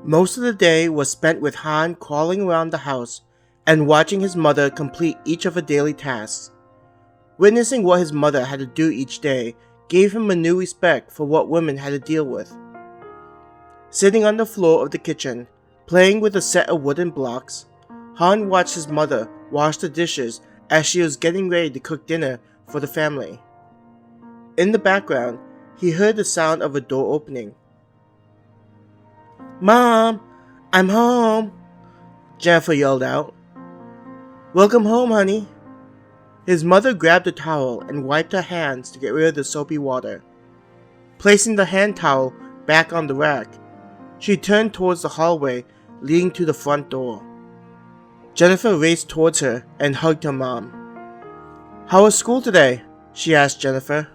Most of the day was spent with Han crawling around the house and watching his mother complete each of her daily tasks. Witnessing what his mother had to do each day gave him a new respect for what women had to deal with. Sitting on the floor of the kitchen, playing with a set of wooden blocks, Han watched his mother wash the dishes as she was getting ready to cook dinner for the family. In the background, he heard the sound of a door opening. "Mom, I'm home," Jennifer yelled out. "Welcome home, honey." His mother grabbed a towel and wiped her hands to get rid of the soapy water. Placing the hand towel back on the rack, she turned towards the hallway leading to the front door. Jennifer raced towards her and hugged her mom. "How was school today?" she asked Jennifer.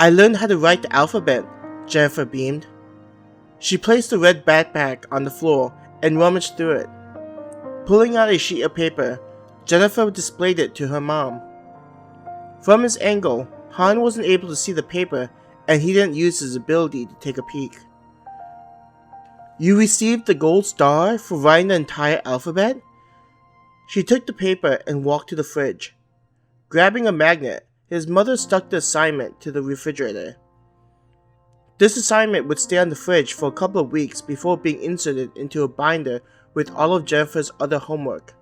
"I learned how to write the alphabet," Jennifer beamed. She placed the red backpack on the floor and rummaged through it. Pulling out a sheet of paper, Jennifer displayed it to her mom. From his angle, Han wasn't able to see the paper and he didn't use his ability to take a peek. "You received the gold star for writing the entire alphabet?" She took the paper and walked to the fridge. Grabbing a magnet, his mother stuck the assignment to the refrigerator. This assignment would stay on the fridge for a couple of weeks before being inserted into a binder with all of Jennifer's other homework.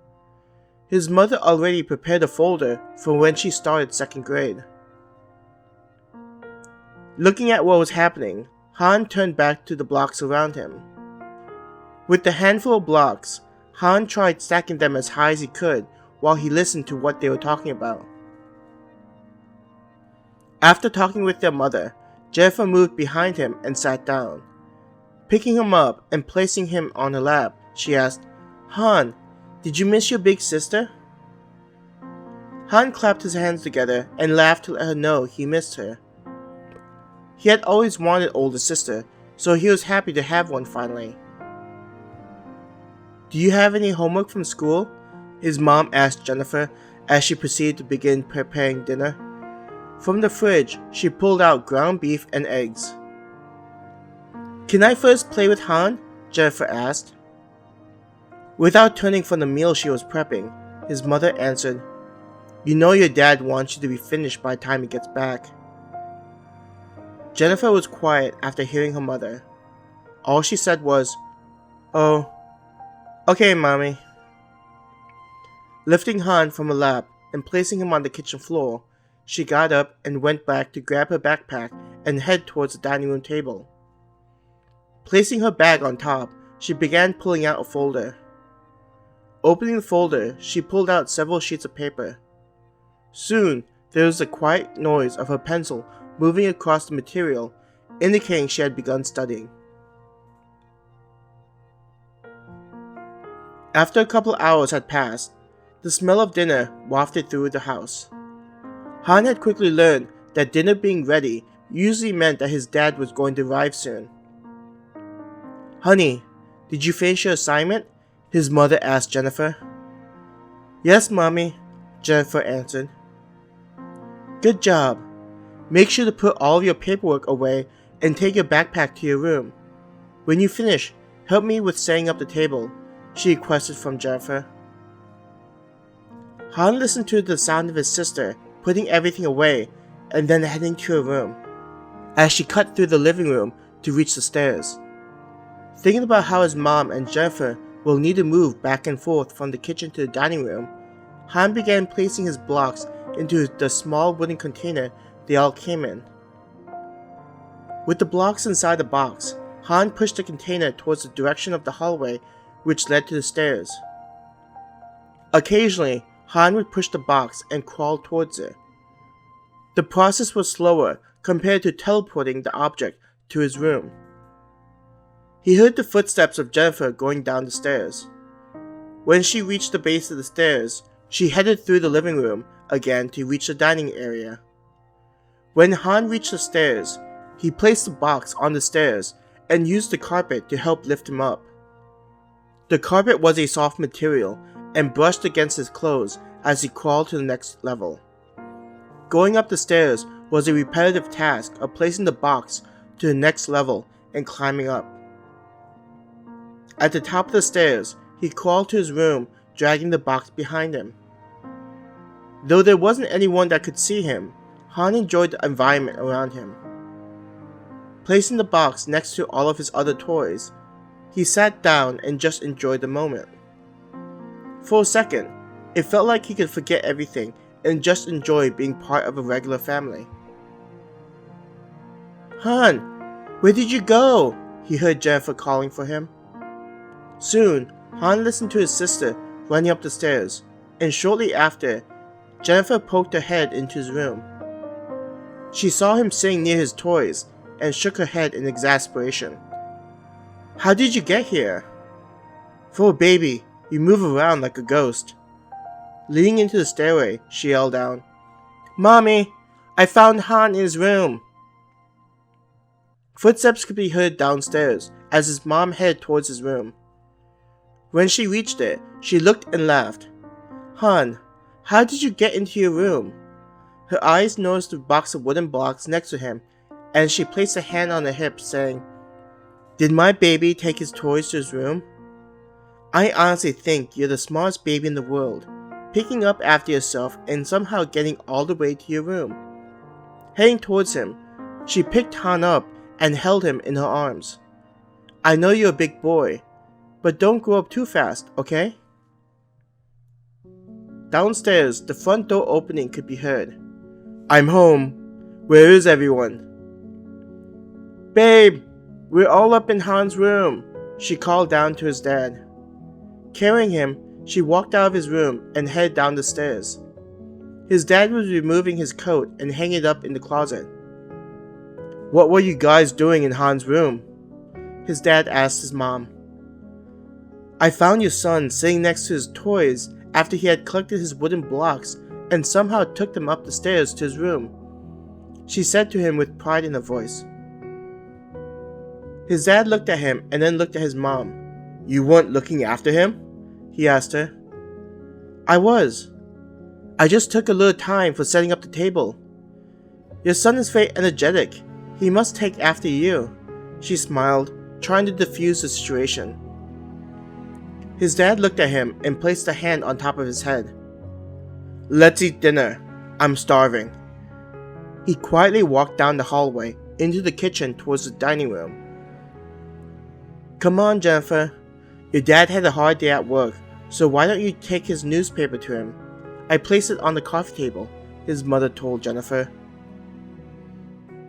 His mother already prepared a folder for when she started second grade. Looking at what was happening, Han turned back to the blocks around him. With the handful of blocks, Han tried stacking them as high as he could while he listened to what they were talking about. After talking with their mother, Jennifer moved behind him and sat down. Picking him up and placing him on her lap, she asked, "Han, did you miss your big sister?" Han clapped his hands together and laughed to let her know he missed her. He had always wanted an older sister, so he was happy to have one finally. "Do you have any homework from school?" his mom asked Jennifer as she proceeded to begin preparing dinner. From the fridge, she pulled out ground beef and eggs. "Can I first play with Han?" Jennifer asked. Without turning from the meal she was prepping, his mother answered, "You know your dad wants you to be finished by the time he gets back." Jennifer was quiet after hearing her mother. All she said was, "Oh, okay, Mommy." Lifting Han from her lap and placing him on the kitchen floor, she got up and went back to grab her backpack and head towards the dining room table. Placing her bag on top, she began pulling out a folder. Opening the folder, she pulled out several sheets of paper. Soon, there was the quiet noise of her pencil moving across the material, indicating she had begun studying. After a couple hours had passed, the smell of dinner wafted through the house. Han had quickly learned that dinner being ready usually meant that his dad was going to arrive soon. "Honey, did you finish your assignment?" his mother asked Jennifer. "Yes, Mommy," Jennifer answered. "Good job. Make sure to put all of your paperwork away and take your backpack to your room. When you finish, help me with setting up the table," she requested from Jennifer. Han listened to the sound of his sister putting everything away and then heading to her room, as she cut through the living room to reach the stairs. Thinking about how his mom and Jennifer will need to move back and forth from the kitchen to the dining room, Han began placing his blocks into the small wooden container they all came in. With the blocks inside the box, Han pushed the container towards the direction of the hallway which led to the stairs. Occasionally, Han would push the box and crawl towards it. The process was slower compared to teleporting the object to his room. He heard the footsteps of Jennifer going down the stairs. When she reached the base of the stairs, she headed through the living room again to reach the dining area. When Han reached the stairs, he placed the box on the stairs and used the carpet to help lift him up. The carpet was a soft material and brushed against his clothes as he crawled to the next level. Going up the stairs was a repetitive task of placing the box to the next level and climbing up. At the top of the stairs, he crawled to his room, dragging the box behind him. Though there wasn't anyone that could see him, Han enjoyed the environment around him. Placing the box next to all of his other toys, he sat down and just enjoyed the moment. For a second, it felt like he could forget everything and just enjoy being part of a regular family. Han, where did you go? He heard Jennifer calling for him. Soon, Han listened to his sister running up the stairs, and shortly after, Jennifer poked her head into his room. She saw him sitting near his toys and shook her head in exasperation. How did you get here? For a baby, you move around like a ghost. Leading into the stairway, she yelled down, Mommy, I found Han in his room. Footsteps could be heard downstairs as his mom headed towards his room. When she reached it, she looked and laughed. Han, how did you get into your room? Her eyes noticed the box of wooden blocks next to him, and she placed a hand on her hip, saying, Did my baby take his toys to his room? I honestly think you're the smartest baby in the world, picking up after yourself and somehow getting all the way to your room. Heading towards him, she picked Han up and held him in her arms. I know you're a big boy, but don't grow up too fast, okay? Downstairs, the front door opening could be heard. I'm home. Where is everyone? Babe, we're all up in Han's room, she called down to his dad. Carrying him, she walked out of his room and headed down the stairs. His dad was removing his coat and hanging it up in the closet. What were you guys doing in Han's room? His dad asked his mom. I found your son sitting next to his toys after he had collected his wooden blocks and somehow took them up the stairs to his room, she said to him with pride in her voice. His dad looked at him and then looked at his mom. You weren't looking after him? He asked her. I was. I just took a little time for setting up the table. Your son is very energetic. He must take after you, she smiled, trying to defuse the situation. His dad looked at him and placed a hand on top of his head. Let's eat dinner. I'm starving. He quietly walked down the hallway into the kitchen towards the dining room. Come on, Jennifer. Your dad had a hard day at work, so why don't you take his newspaper to him? I placed it on the coffee table, his mother told Jennifer.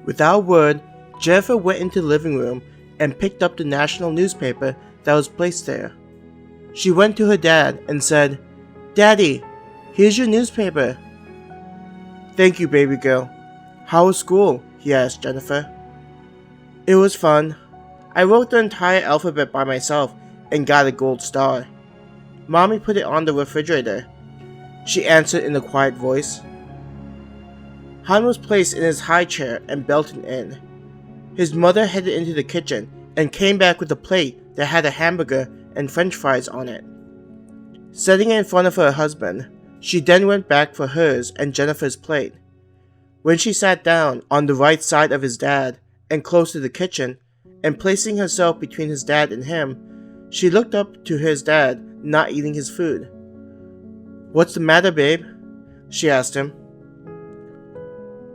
Without a word, Jennifer went into the living room and picked up the national newspaper that was placed there. She went to her dad and said, Daddy, here's your newspaper. Thank you, baby girl. How was school? He asked Jennifer. It was fun. I wrote the entire alphabet by myself and got a gold star. Mommy put it on the refrigerator, she answered in a quiet voice. Han was placed in his high chair and belted in. His mother headed into the kitchen and came back with a plate that had a hamburger and french fries on it. Setting it in front of her husband, she then went back for hers and Jennifer's plate. When she sat down on the right side of his dad and close to the kitchen, and placing herself between his dad and him, she looked up to his dad not eating his food. What's the matter, babe? She asked him.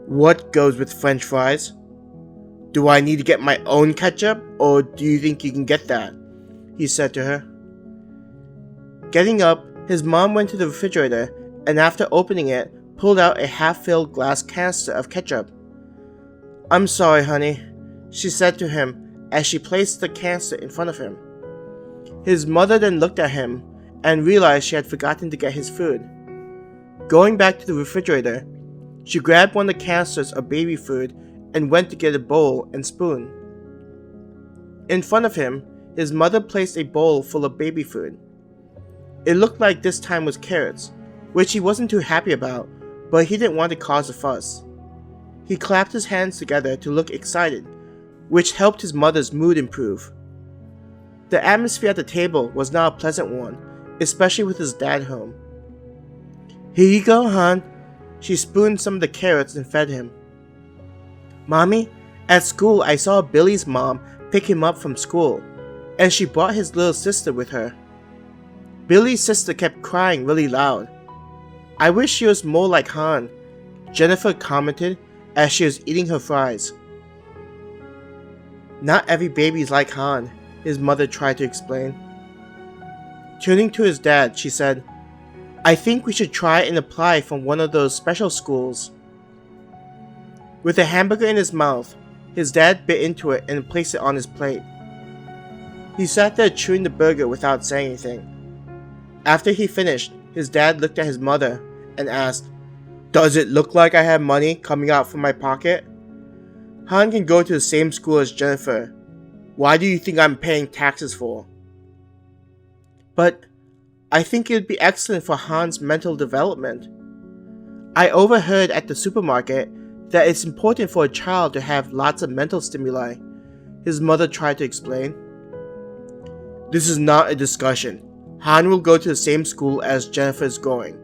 What goes with french fries? Do I need to get my own ketchup, or do you think you can get that? He said to her. Getting up, his mom went to the refrigerator and after opening it, pulled out a half-filled glass canister of ketchup. I'm sorry, honey, she said to him as she placed the canister in front of him. His mother then looked at him and realized she had forgotten to get his food. Going back to the refrigerator, she grabbed one of the canisters of baby food and went to get a bowl and spoon. In front of him, his mother placed a bowl full of baby food. It looked like this time was carrots, which he wasn't too happy about, but he didn't want to cause a fuss. He clapped his hands together to look excited, which helped his mother's mood improve. The atmosphere at the table was not a pleasant one, especially with his dad home. Here you go, hon. She spooned some of the carrots and fed him. Mommy, at school I saw Billy's mom pick him up from school. and she brought his little sister with her. Billy's sister kept crying really loud. "I wish she was more like Han," Jennifer commented as she was eating her fries. "Not every baby's like Han," his mother tried to explain. Turning to his dad, she said, "I think we should try and apply from one of those special schools." With a hamburger in his mouth, his dad bit into it and placed it on his plate. He sat there chewing the burger without saying anything. After he finished, his dad looked at his mother and asked, "Does it look like I have money coming out from my pocket? Han can go to the same school as Jennifer. Why do you think I'm paying taxes for?" "But I think it would be excellent for Han's mental development. I overheard at the supermarket that it's important for a child to have lots of mental stimuli," his mother tried to explain. "This is not a discussion. Han will go to the same school as Jennifer is going."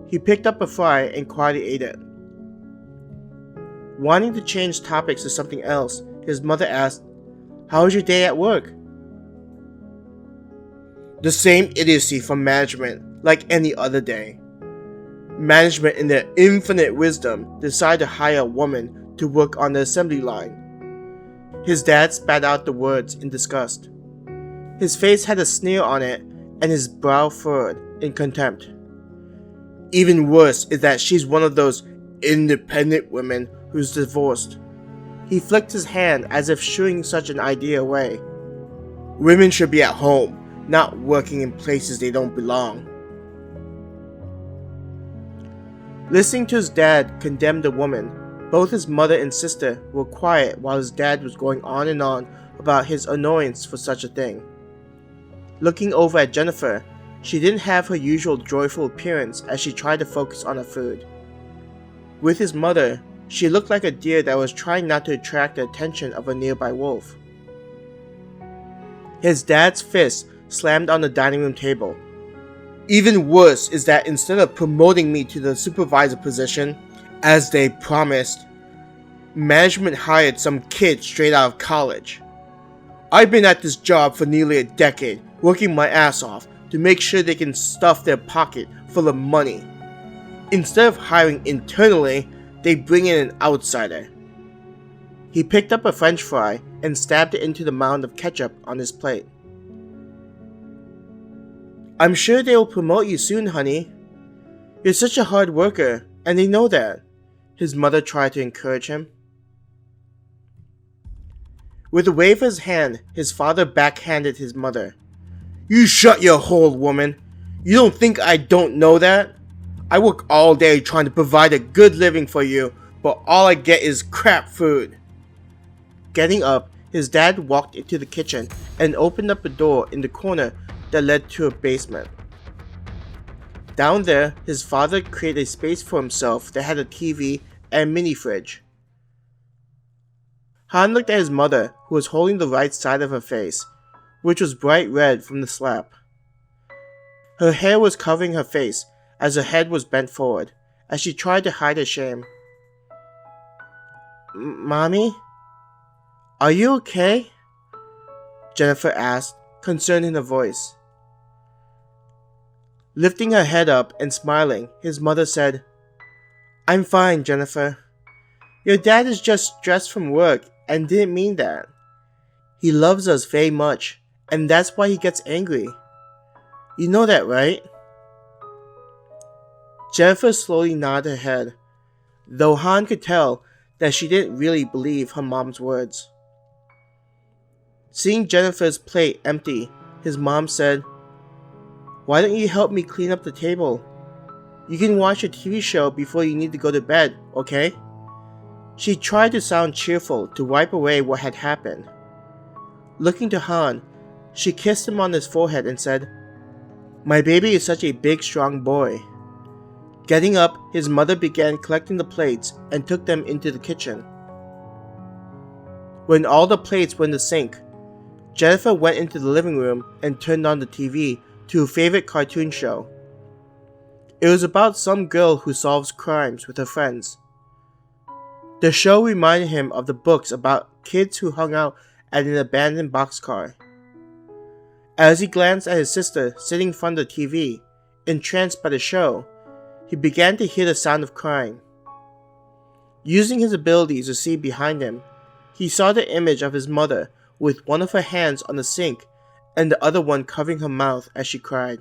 He picked up a fry and quietly ate it. Wanting to change topics to something else, his mother asked, "How was your day at work?" "The same idiocy from management, like any other day. Management, in their infinite wisdom, decided to hire a woman to work on the assembly line." His dad spat out the words in disgust. His face had a sneer on it, and his brow furrowed in contempt. "Even worse is that she's one of those independent women who's divorced." He flicked his hand as if shooing such an idea away. "Women should be at home, not working in places they don't belong." Listening to his dad condemn the woman, both his mother and sister were quiet while his dad was going on and on about his annoyance for such a thing. Looking over at Jennifer, she didn't have her usual joyful appearance as she tried to focus on her food. With his mother, she looked like a deer that was trying not to attract the attention of a nearby wolf. His dad's fist slammed on the dining room table. "Even worse is that instead of promoting me to the supervisor position, as they promised, management hired some kid straight out of college. I've been at this job for nearly a decade, working my ass off to make sure they can stuff their pocket full of money. Instead of hiring internally, they bring in an outsider." He picked up a French fry and stabbed it into the mound of ketchup on his plate. "I'm sure they will promote you soon, honey. You're such a hard worker, and they know that," his mother tried to encourage him. With a wave of his hand, his father backhanded his mother. "You shut your hole, woman. You don't think I don't know that? I work all day trying to provide a good living for you, but all I get is crap food." Getting up, his dad walked into the kitchen and opened up a door in the corner that led to a basement. Down there, his father created a space for himself that had a TV and mini fridge. Han looked at his mother, who was holding the right side of her face, which was bright red from the slap. Her hair was covering her face as her head was bent forward, as she tried to hide her shame. "Mommy? Are you okay?" Jennifer asked, concern in her voice. Lifting her head up and smiling, his mother said, "I'm fine, Jennifer. Your dad is just stressed from work and didn't mean that. He loves us very much, and that's why he gets angry. You know that, right?" Jennifer slowly nodded her head, though Han could tell that she didn't really believe her mom's words. Seeing Jennifer's plate empty, his mom said, "Why don't you help me clean up the table? You can watch a TV show before you need to go to bed, okay?" She tried to sound cheerful to wipe away what had happened. Looking to Han, she kissed him on his forehead and said, "My baby is such a big, strong boy." Getting up, his mother began collecting the plates and took them into the kitchen. When all the plates were in the sink, Jennifer went into the living room and turned on the TV to her favorite cartoon show. It was about some girl who solves crimes with her friends. The show reminded him of the books about kids who hung out at an abandoned boxcar. As he glanced at his sister sitting in front of the TV, entranced by the show, he began to hear the sound of crying. Using his abilities to see behind him, he saw the image of his mother with one of her hands on the sink and the other one covering her mouth as she cried.